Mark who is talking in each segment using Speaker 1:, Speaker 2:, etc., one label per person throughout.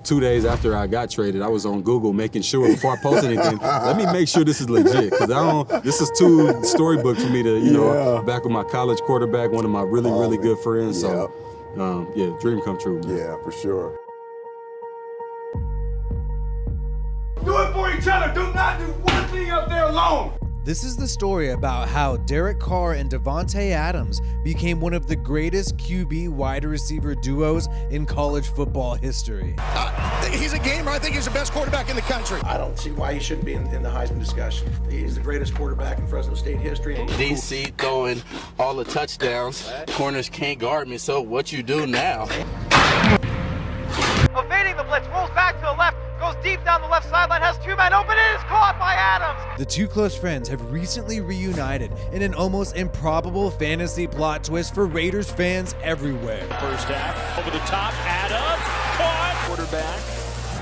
Speaker 1: 2 days after I got traded, I was on Google making sure before I post anything, let me make sure this is legit, because this is too storybook for me to, you know, back with my college quarterback, one of my really good friends. So, yeah, dream come true, man.
Speaker 2: Yeah, for sure.
Speaker 3: Do it for each other. Do not do one thing up there alone.
Speaker 4: This is the story about how Derek Carr and Davante Adams became one of the greatest QB wide receiver duos in college football history.
Speaker 5: He's a gamer. I think he's the best quarterback in the country.
Speaker 6: I don't see why he shouldn't be in the Heisman discussion. He's the greatest quarterback in Fresno State history.
Speaker 7: DC throwing all the touchdowns. Corners can't guard me, so what you do now?
Speaker 8: Evading the blitz, rolls back to the left, goes deep down the left sideline, has two men open, it is caught by Adams.
Speaker 4: The two close friends have recently reunited in an almost improbable fantasy plot twist for Raiders fans everywhere.
Speaker 9: First half, over the top, Adams, caught. Quarterback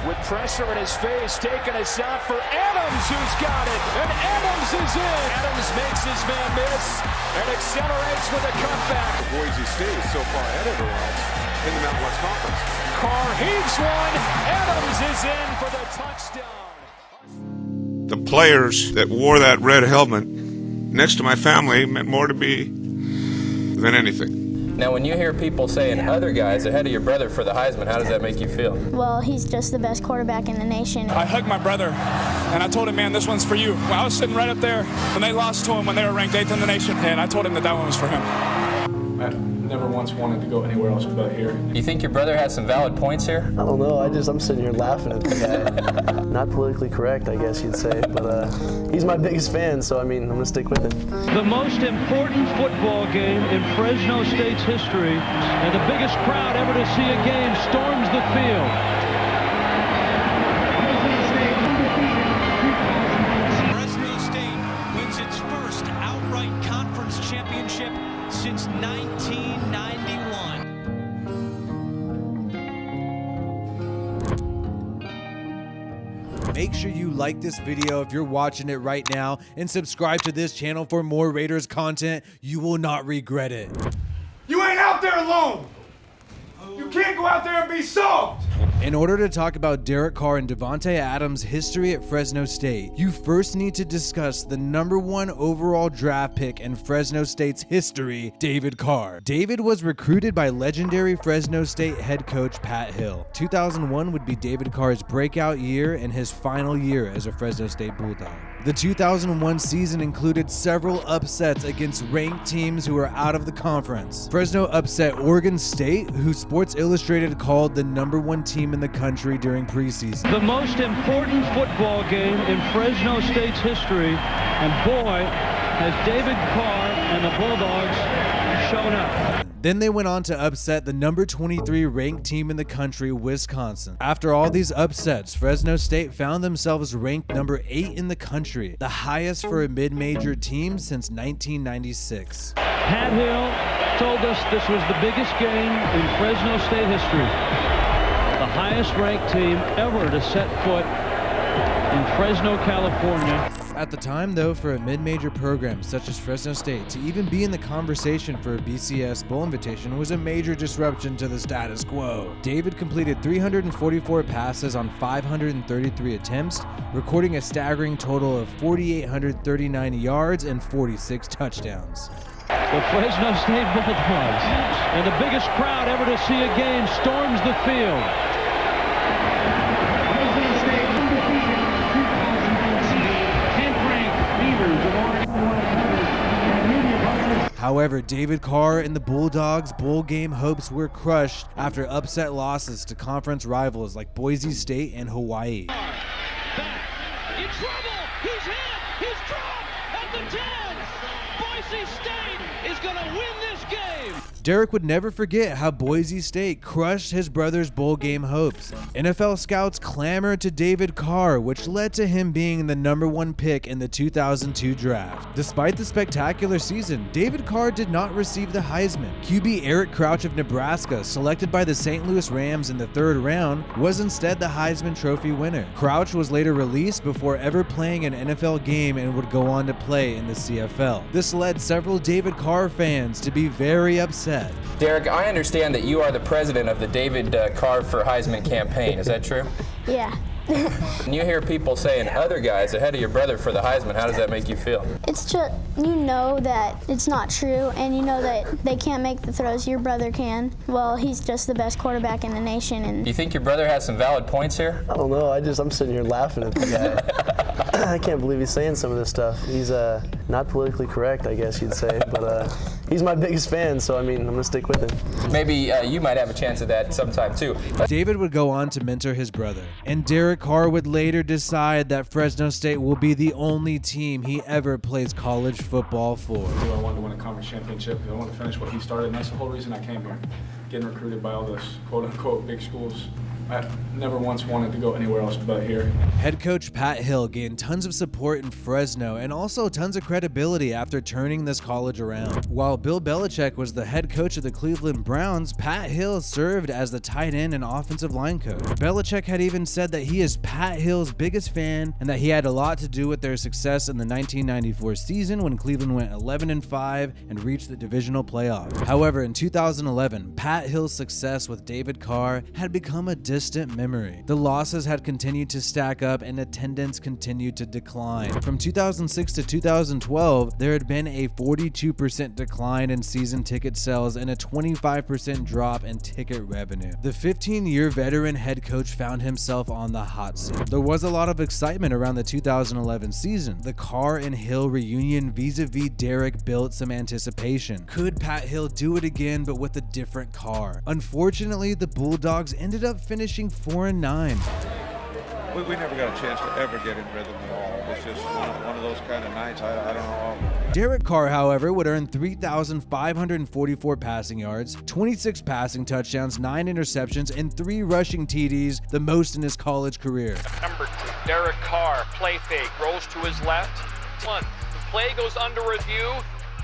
Speaker 9: with pressure in his face, taking a shot for Adams, who's got it, and Adams is in. Adams makes his man miss and accelerates with a cutback.
Speaker 10: Boise State is so far ahead of everyone in the Mountain West Conference.
Speaker 9: Carr heaves one. Adams is in for the touchdown.
Speaker 11: The players that wore that red helmet next to my family meant more to me than anything.
Speaker 12: Now, when you hear people saying other guys ahead of your brother for the Heisman, how does that make you feel?
Speaker 13: Well, he's just the best quarterback in the nation.
Speaker 14: I hugged my brother, and I told him, man, this one's for you. Well, I was sitting right up there when they lost to him when they were ranked 8th in the nation, and I told him that one was for him. I never once wanted to go anywhere else but here.
Speaker 12: You think your brother has some valid points here?
Speaker 15: I don't know. I'm sitting here laughing at the guy. Not politically correct, I guess you'd say, but he's my biggest fan, so I mean, I'm gonna stick with it.
Speaker 16: The most important football game in Fresno State's history, and the biggest crowd ever to see a game storms the field.
Speaker 17: Fresno State wins its first outright conference championship since 1991.
Speaker 4: Make sure you like this video if you're watching it right now and subscribe to this channel for more Raiders content. You will not regret it.
Speaker 3: You ain't out there alone. You can't go out there and be soft.
Speaker 4: In order to talk about Derek Carr and Davante Adams' history at Fresno State, you first need to discuss the #1 overall draft pick in Fresno State's history, David Carr. David was recruited by legendary Fresno State head coach Pat Hill. 2001 would be David Carr's breakout year and his final year as a Fresno State Bulldog. The 2001 season included several upsets against ranked teams who were out of the conference. Fresno upset Oregon State, who Sports Illustrated called the #1 team in the country during preseason.
Speaker 16: The most important football game in Fresno State's history, and boy, has David Carr and the Bulldogs shown up.
Speaker 4: Then they went on to upset the #23 ranked team in the country, Wisconsin. After all these upsets, Fresno State found themselves ranked #8 in the country, the highest for a mid-major team since 1996.
Speaker 16: Pat Hill told us this was the biggest game in Fresno State history. The highest ranked team ever to set foot in Fresno, California.
Speaker 4: At the time, though, for a mid-major program such as Fresno State to even be in the conversation for a BCS Bowl invitation was a major disruption to the status quo. David completed 344 passes on 533 attempts, recording a staggering total of 4,839 yards and 46 touchdowns.
Speaker 16: The Fresno State Bulldogs and the biggest crowd ever to see a game storms the field.
Speaker 4: However, David Carr and the Bulldogs' bowl game hopes were crushed after upset losses to conference rivals like Boise State and Hawaii.
Speaker 16: Back in trouble. He's hit. He's dropped at the 10. Boise State is going to win this game.
Speaker 4: Derek would never forget how Boise State crushed his brother's bowl game hopes. NFL scouts clamored to David Carr, which led to him being the #1 pick in the 2002 draft. Despite the spectacular season, David Carr did not receive the Heisman. QB Eric Crouch of Nebraska, selected by the St. Louis Rams in the 3rd round, was instead the Heisman Trophy winner. Crouch was later released before ever playing an NFL game and would go on to play in the CFL. This led several David Carr fans to be very upset said.
Speaker 12: Derek, I understand that you are the president of the David Carr for Heisman campaign. Is that true?
Speaker 13: Yeah.
Speaker 12: When you hear people saying other guys ahead of your brother for the Heisman, how does that make you feel?
Speaker 13: It's just, you know that it's not true, and you know that they can't make the throws your brother can. Well, he's just the best quarterback in the nation. And
Speaker 12: You think your brother has some valid points here?
Speaker 15: I don't know. I'm sitting here laughing at the guy. I can't believe he's saying some of this stuff. He's not politically correct, I guess you'd say, but he's my biggest fan, so I mean, I'm gonna stick with him.
Speaker 12: Maybe you might have a chance at that sometime too.
Speaker 4: David would go on to mentor his brother, and Derek Carr would later decide that Fresno State will be the only team he ever plays college football for.
Speaker 14: I wanted to win a conference championship. I wanted to finish what he started, and that's the whole reason I came here. Getting recruited by all those quote-unquote big schools. I never once wanted to go anywhere else but here.
Speaker 4: Head coach Pat Hill gained tons of support in Fresno and also tons of credibility after turning this college around. While Bill Belichick was the head coach of the Cleveland Browns, Pat Hill served as the tight end and offensive line coach. Belichick had even said that he is Pat Hill's biggest fan and that he had a lot to do with their success in the 1994 season when Cleveland went 11-5 and reached the divisional playoffs. However, in 2011, Pat Hill's success with David Carr had become a distant memory. The losses had continued to stack up and attendance continued to decline. From 2006 to 2012, there had been a 42% decline in season ticket sales and a 25% drop in ticket revenue. The 15-year veteran head coach found himself on the hot seat. There was a lot of excitement around the 2011 season. The Carr and Hill reunion vis-a-vis Derek built some anticipation. Could Pat Hill do it again but with a different Carr? Unfortunately, the Bulldogs ended up finishing 4-9.
Speaker 10: We never got a chance to ever get in rhythm at all. It's just one of those kind of nights. I don't know.
Speaker 4: Derek Carr, however, would earn 3,544 passing yards, 26 passing touchdowns, 9 interceptions, and 3 rushing TDs, the most in his college career.
Speaker 9: Number 2, Derek Carr, play fake, rolls to his left. The play goes under review,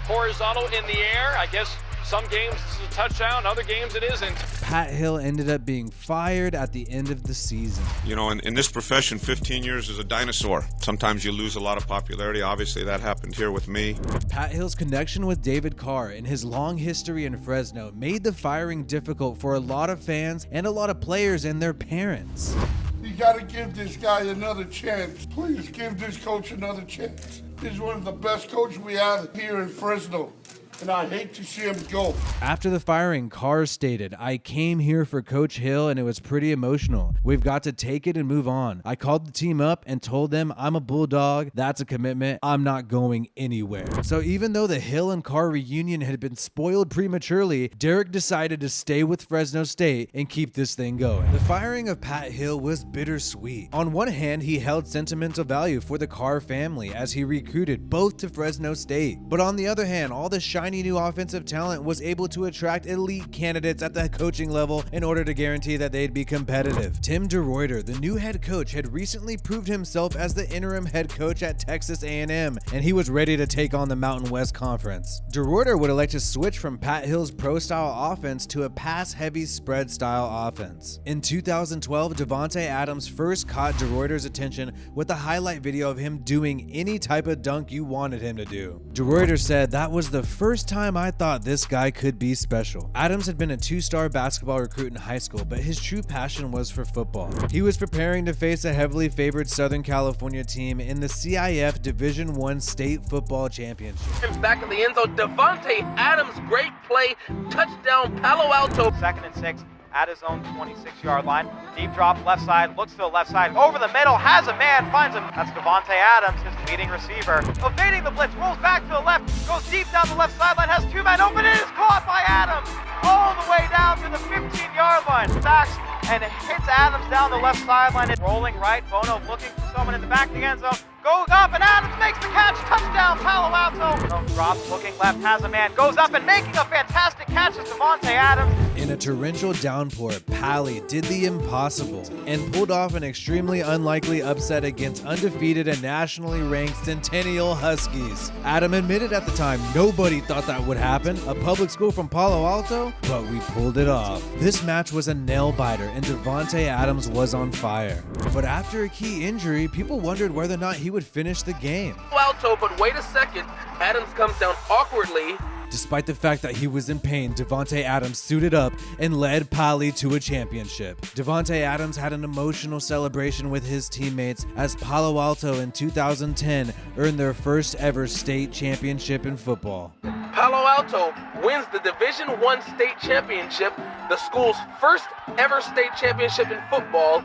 Speaker 9: horizontal in the air. I guess some games it's a touchdown, other games it isn't.
Speaker 4: Pat Hill ended up being fired at the end of the season.
Speaker 11: You know, in this profession, 15 years is a dinosaur. Sometimes you lose a lot of popularity. Obviously, that happened here with me.
Speaker 4: Pat Hill's connection with David Carr and his long history in Fresno made the firing difficult for a lot of fans and a lot of players and their parents.
Speaker 2: You gotta give this guy another chance. Please give this coach another chance. He's one of the best coaches we have here in Fresno, and I hate to see him go.
Speaker 4: After the firing, Carr stated, "I came here for Coach Hill and it was pretty emotional. We've got to take it and move on. I called the team up and told them I'm a Bulldog. That's a commitment. I'm not going anywhere." So even though the Hill and Carr reunion had been spoiled prematurely, Derek decided to stay with Fresno State and keep this thing going. The firing of Pat Hill was bittersweet. On one hand, he held sentimental value for the Carr family as he recruited both to Fresno State. But on the other hand, all the shiny new offensive talent was able to attract elite candidates at the coaching level in order to guarantee that they'd be competitive. Tim DeRuyter, the new head coach, had recently proved himself as the interim head coach at Texas A&M, and he was ready to take on the Mountain West Conference. DeRuyter would elect to switch from Pat Hill's pro-style offense to a pass-heavy spread-style offense. In 2012, Davante Adams first caught DeRuyter's attention with a highlight video of him doing any type of dunk you wanted him to do. DeRuyter said, "That was the first time I thought this guy could be special." Adams had been a 2-star basketball recruit in high school, but his true passion was for football. He was preparing to face a heavily favored Southern California team in the CIF Division I State Football Championship.
Speaker 7: Back in the end zone, Davante Adams, great play, touchdown, Palo Alto.
Speaker 8: 2nd and 6 at his own 26-yard line. Deep drop, left side, looks to the left side, over the middle, has a man, finds him. That's Davante Adams, his leading receiver. Evading the blitz, rolls back to the left, goes deep down the left sideline, has 2 men open, it is caught by Adams. All the way down to the 15-yard line. Backs and hits Adams down the left sideline. It's rolling right, Bono looking for someone in the back of the end zone. Goes up and Adams makes the catch, touchdown Palo Alto. Drops, looking left, has a man, goes up and making a fantastic catch is Davante Adams.
Speaker 4: In a torrential downpour, Pally did the impossible and pulled off an extremely unlikely upset against undefeated and nationally ranked Centennial Huskies. Adam admitted at the time nobody thought that would happen, a public school from Palo Alto, but we pulled it off. This match was a nail-biter and Davante Adams was on fire. But after a key injury, people wondered whether or not he would finish the game.
Speaker 7: Alto, but wait a second. Adams comes down awkwardly
Speaker 4: Despite the fact that he was in pain, Davante Adams suited up and led Pali to a championship. Davante Adams had an emotional celebration with his teammates as Palo Alto in 2010 earned their first ever state championship in football.
Speaker 18: Palo Alto wins the Division I state championship, the school's first ever state championship in football.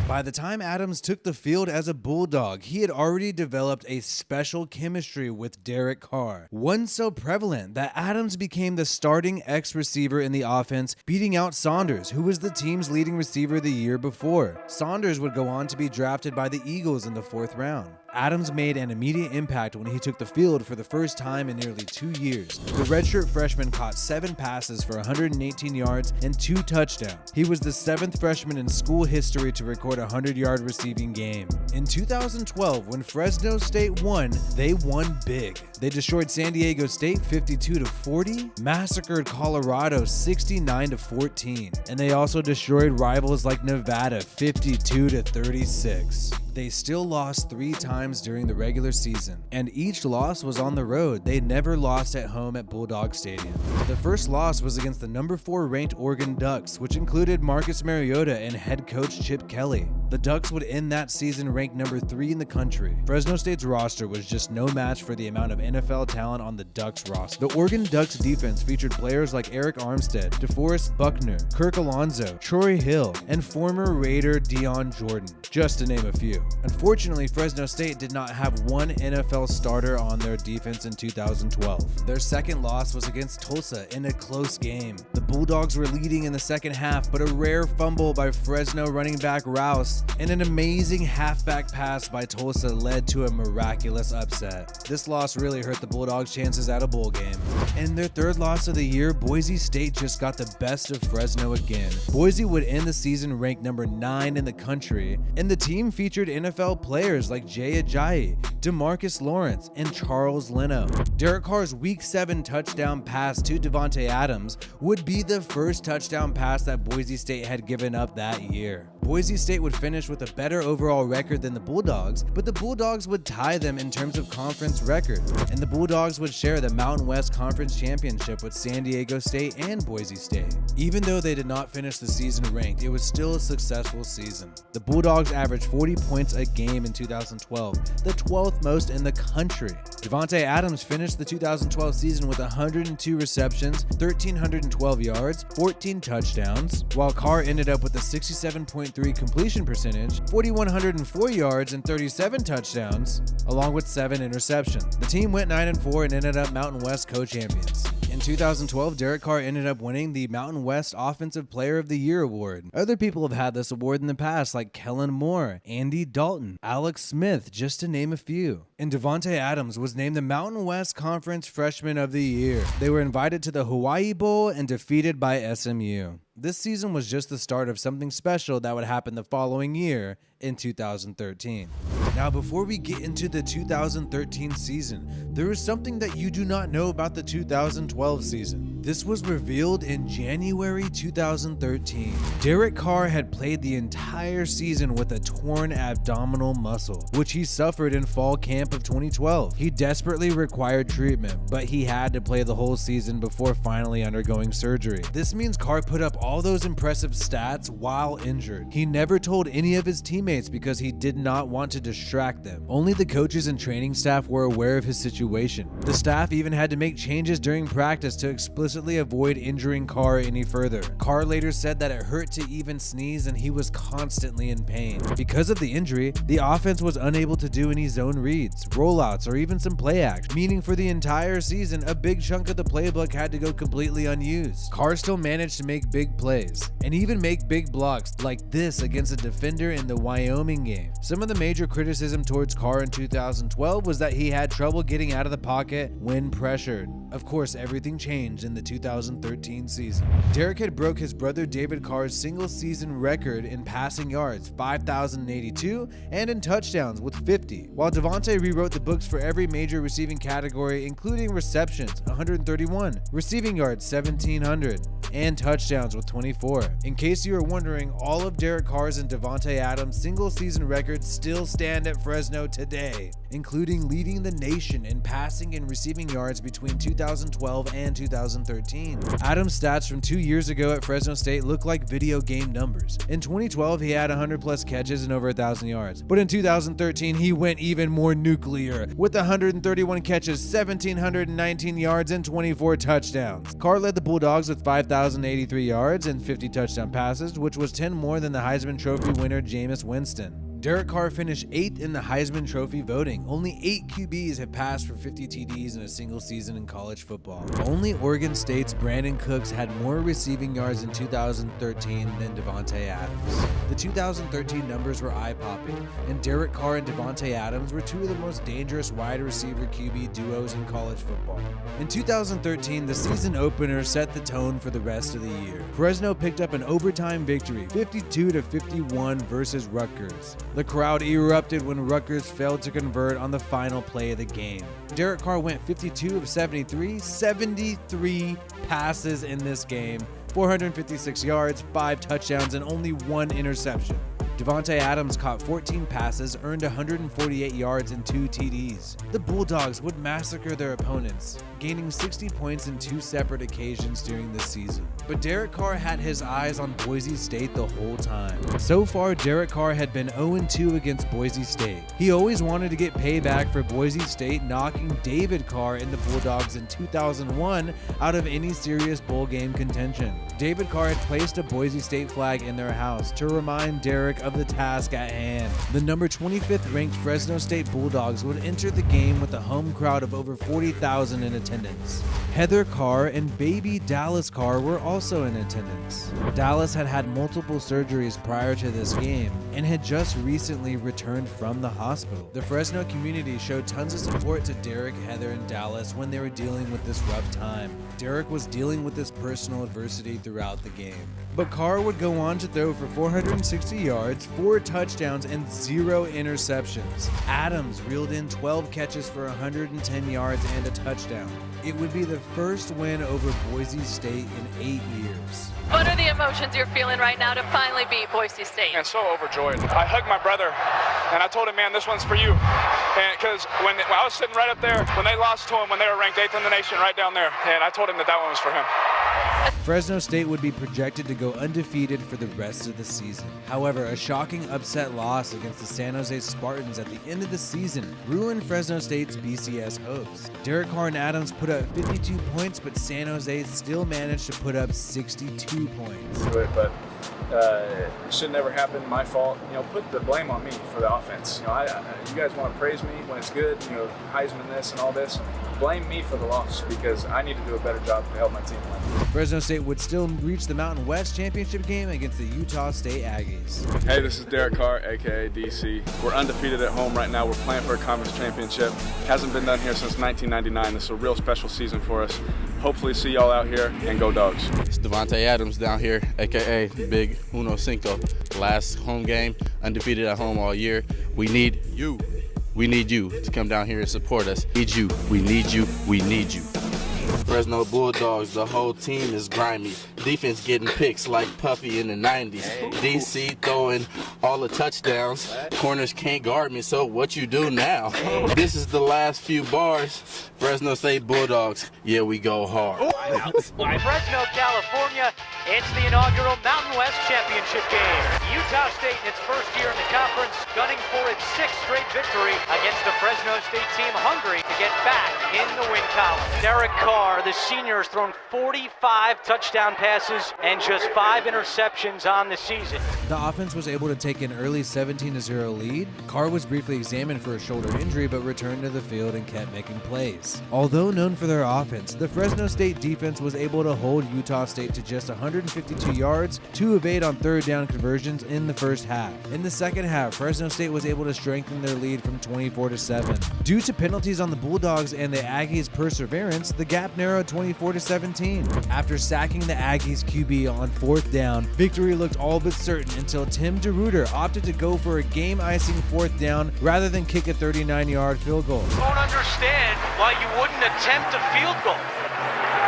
Speaker 4: By the time Adams took the field as a Bulldog, he had already developed a special chemistry with Derek Carr, one so prevalent that Adams became the starting X-receiver in the offense, beating out Saunders, who was the team's leading receiver the year before. Saunders would go on to be drafted by the Eagles in the 4th round. Adams made an immediate impact when he took the field for the first time in nearly 2 years. The redshirt freshman caught 7 passes for 118 yards and 2 touchdowns. He was the 7th freshman in school history to record a 100-yard receiving game. In 2012, when Fresno State won, they won big. They destroyed San Diego State 52-40, massacred Colorado 69-14, and they also destroyed rivals like Nevada 52-36. They still lost 3 times during the regular season, and each loss was on the road. They never lost at home at Bulldog Stadium. The first loss was against the number 4 ranked Oregon Ducks, which included Marcus Mariota and head coach Chip Kelly. The Ducks would end that season ranked number 3 in the country. Fresno State's roster was just no match for the amount of NFL talent on the Ducks roster. The Oregon Ducks defense featured players like Eric Armstead, DeForest Buckner, Kirk Alonzo, Troy Hill, and former Raider Dion Jordan, just to name a few. Unfortunately, Fresno State did not have one NFL starter on their defense in 2012. Their second loss was against Tulsa in a close game. The Bulldogs were leading in the second half, but a rare fumble by Fresno running back Rouse and an amazing halfback pass by Tulsa led to a miraculous upset. This loss really hurt the Bulldogs' chances at a bowl game. In their 3rd loss of the year, Boise State just got the best of Fresno again. Boise would end the season ranked number 9 in the country, and the team featured NFL players like Jay Ajayi, DeMarcus Lawrence, and Charles Leno. Derek Carr's Week 7 touchdown pass to Davante Adams would be the first touchdown pass that Boise State had given up that year. Boise State would finish with a better overall record than the Bulldogs, but the Bulldogs would tie them in terms of conference records, and the Bulldogs would share the Mountain West Conference Championship with San Diego State and Boise State. Even though they did not finish the season ranked, it was still a successful season. The Bulldogs averaged 40 points a game in 2012, the 12th most in the country. Davante Adams finished the 2012 season with 102 receptions, 1,312 yards, 14 touchdowns, while Carr ended up with a 67.3 completion percentage, 4,104 yards, and 37 touchdowns, along with 7 interceptions. The team went 9-4 and ended up Mountain West co-champions. In 2012, Derek Carr ended up winning the Mountain West Offensive Player of the Year award. Other people have had this award in the past, like Kellen Moore, Andy Dalton, Alex Smith, just to name a few. And Davante Adams was named the Mountain West Conference Freshman of the Year. They were invited to the Hawaii Bowl and defeated by SMU. This season was just the start of something special that would happen the following year in 2013. Now, before we get into the 2013 season, there is something that you do not know about the 2012 season. This was revealed in January 2013. Derek Carr had played the entire season with a torn abdominal muscle, which he suffered in fall camp of 2012. He desperately required treatment, but he had to play the whole season before finally undergoing surgery. This means Carr put up all those impressive stats while injured. He never told any of his teammates because he did not want to distract them. Only the coaches and training staff were aware of his situation. The staff even had to make changes during practice to explicitly avoid injuring Carr any further. Carr later said that it hurt to even sneeze and he was constantly in pain. Because of the injury, the offense was unable to do any zone reads, rollouts, or even some play action, meaning for the entire season, a big chunk of the playbook had to go completely unused. Carr still managed to make big plays and even make big blocks like this against a defender in the Wyoming game. Some of the major criticism towards Carr in 2012 was that he had trouble getting out of the pocket when pressured. Of course, everything changed in the 2013 season. Derek had broke his brother David Carr's single season record in passing yards, 5,082, and in touchdowns with 50, while Davante rewrote the books for every major receiving category, including receptions, 131, receiving yards, 1,700, and touchdowns with 24. In case you are wondering, all of Derek Carr's and Davante Adams' single season records still stand at Fresno today. including leading the nation in passing and receiving yards between 2012 and 2013. Adams' stats from 2 years ago at Fresno State look like video game numbers. In 2012, he had 100+ catches and over 1,000 yards. But in 2013, he went even more nuclear with 131 catches, 1,719 yards, and 24 touchdowns. Carr led the Bulldogs with 5,083 yards and 50 touchdown passes, which was 10 more than the Heisman Trophy winner Jameis Winston. Derek Carr finished 8th in the Heisman Trophy voting. Only 8 QBs have passed for 50 TDs in a single season in college football. Only Oregon State's Brandon Cooks had more receiving yards in 2013 than Davante Adams. The 2013 numbers were eye-popping, and Derek Carr and Davante Adams were two of the most dangerous wide receiver QB duos in college football. In 2013, the season opener set the tone for the rest of the year. Fresno picked up an overtime victory, 52-51 versus Rutgers. The crowd erupted when Rutgers failed to convert on the final play of the game. Derek Carr went 52 of 73 passes in this game, 456 yards, 5 touchdowns, and only 1 interception. Davante Adams caught 14 passes, earned 148 yards and 2 TDs. The Bulldogs would massacre their opponents, gaining 60 points in 2 separate occasions during this season. But Derek Carr had his eyes on Boise State the whole time. So far, Derek Carr had been 0-2 against Boise State. He always wanted to get payback for Boise State knocking David Carr and the Bulldogs in 2001 out of any serious bowl game contention. David Carr had placed a Boise State flag in their house to remind Derek of the task at hand. The number 25th ranked Fresno State Bulldogs would enter the game with a home crowd of over 40,000 in attendance. Heather Carr and baby Dallas Carr were also in attendance. Dallas had had multiple surgeries prior to this game and had just recently returned from the hospital. The Fresno community showed tons of support to Derek, Heather, and Dallas when they were dealing with this rough time. Derek was dealing with this personal adversity throughout the game. But Carr would go on to throw for 460 yards, 4 touchdowns, and 0 interceptions. Adams reeled in 12 catches for 110 yards and a touchdown. It would be the first win over Boise State in 8 years.
Speaker 19: What are the emotions you're feeling right now to finally beat Boise State?
Speaker 14: And so overjoyed. I hugged my brother, and I told him, man, this one's for you. And because when I was sitting right up there, when they lost to him, when they were ranked 8th in the nation, right down there, and I told him that one was for him.
Speaker 4: Fresno State would be projected to go undefeated for the rest of the season. However, a shocking upset loss against the San Jose Spartans at the end of the season ruined Fresno State's BCS hopes. Derek Carr and Adams put up 52 points, but San Jose still managed to put up 62 points.
Speaker 14: But it should never happen. My fault. Put the blame on me for the offense. You guys want to praise me when it's good. Heisman this and all this. Blame me for the loss because I need to do a better job to help my team win.
Speaker 4: Fresno State would still reach the Mountain West Championship game against the Utah State Aggies.
Speaker 20: Hey, this is Derek Carr, aka DC. We're undefeated at home right now. We're playing for a conference championship. Hasn't been done here since 1999. This is a real special season for us. Hopefully see y'all out here and go Dogs.
Speaker 7: It's Davante Adams down here, aka Big Uno Cinco. Last home game, undefeated at home all year. We need you. We need you to come down here and support us. We need you. We need you. We need you. Fresno Bulldogs, the whole team is grimy. Defense getting picks like Puffy in the 90s. DC throwing all the touchdowns. Corners can't guard me, so what you do now? This is the last few bars. Fresno State Bulldogs, yeah, we go hard.
Speaker 8: Fresno, California, it's the inaugural Mountain West Championship game. Utah State in its first year in the conference, gunning for its 6th straight victory against the Fresno State team hungry to get back in the win column. Derek Carr, the senior, has thrown 45 touchdown passes and just 5 interceptions on the season.
Speaker 4: The offense was able to take an early 17-0 lead. Carr was briefly examined for a shoulder injury but returned to the field and kept making plays. Although known for their offense, the Fresno State defense was able to hold Utah State to just 152 yards, 2 of 8 on third down conversions in the first half. In the second half, Fresno State was able to strengthen their lead from 24-7. Due to penalties on the Bulldogs and the Aggies' perseverance, the gap narrowed 24-17. After sacking the Aggies QB on 4th down, victory looked all but certain until Tim DeRuyter opted to go for a game-icing 4th down rather than kick a 39-yard field goal.
Speaker 17: I don't understand why you wouldn't attempt a field goal.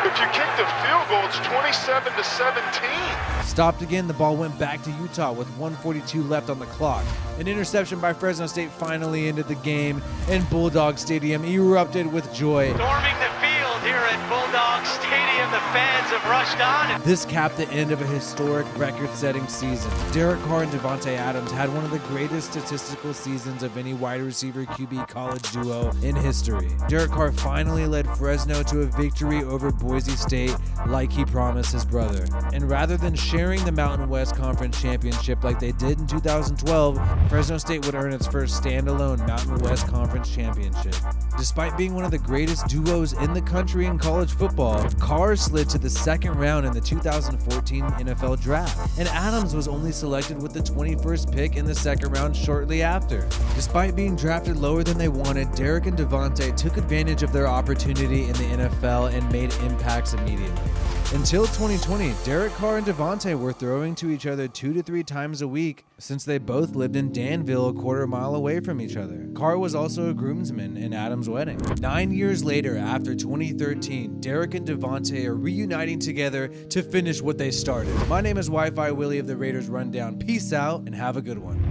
Speaker 3: If you kick the field goal, it's 27-17.
Speaker 4: Stopped again, the ball went back to Utah with 1:42 left on the clock. An interception by Fresno State finally ended the game, and Bulldog Stadium erupted with joy.
Speaker 17: Storming the field here at Bulldog Stadium, the fans have rushed on.
Speaker 4: This capped the end of a historic record-setting season. Derek Carr and Davante Adams had one of the greatest statistical seasons of any wide receiver QB college duo in history. Derek Carr finally led Fresno to a victory over Boise State like he promised his brother. And rather than sharing the Mountain West Conference Championship like they did in 2012, Fresno State would earn its first standalone Mountain West Conference Championship. Despite being one of the greatest duos in the country in college football, Carr slid to the second round in the 2014 NFL Draft, and Adams was only selected with the 21st pick in the second round shortly after. Despite being drafted lower than they wanted, Derek and Davante took advantage of their opportunity in the NFL and made impacts immediately. Until 2020, Derek Carr and Davante were throwing to each other 2 to 3 times a week since they both lived in Danville, a quarter mile away from each other. Carr was also a groomsman in Adams' wedding. 9 years later, after 2013, Derek and Davante are reuniting together to finish what they started. My name is WiFiWillie of the Raiders Rundown. Peace out and have a good one.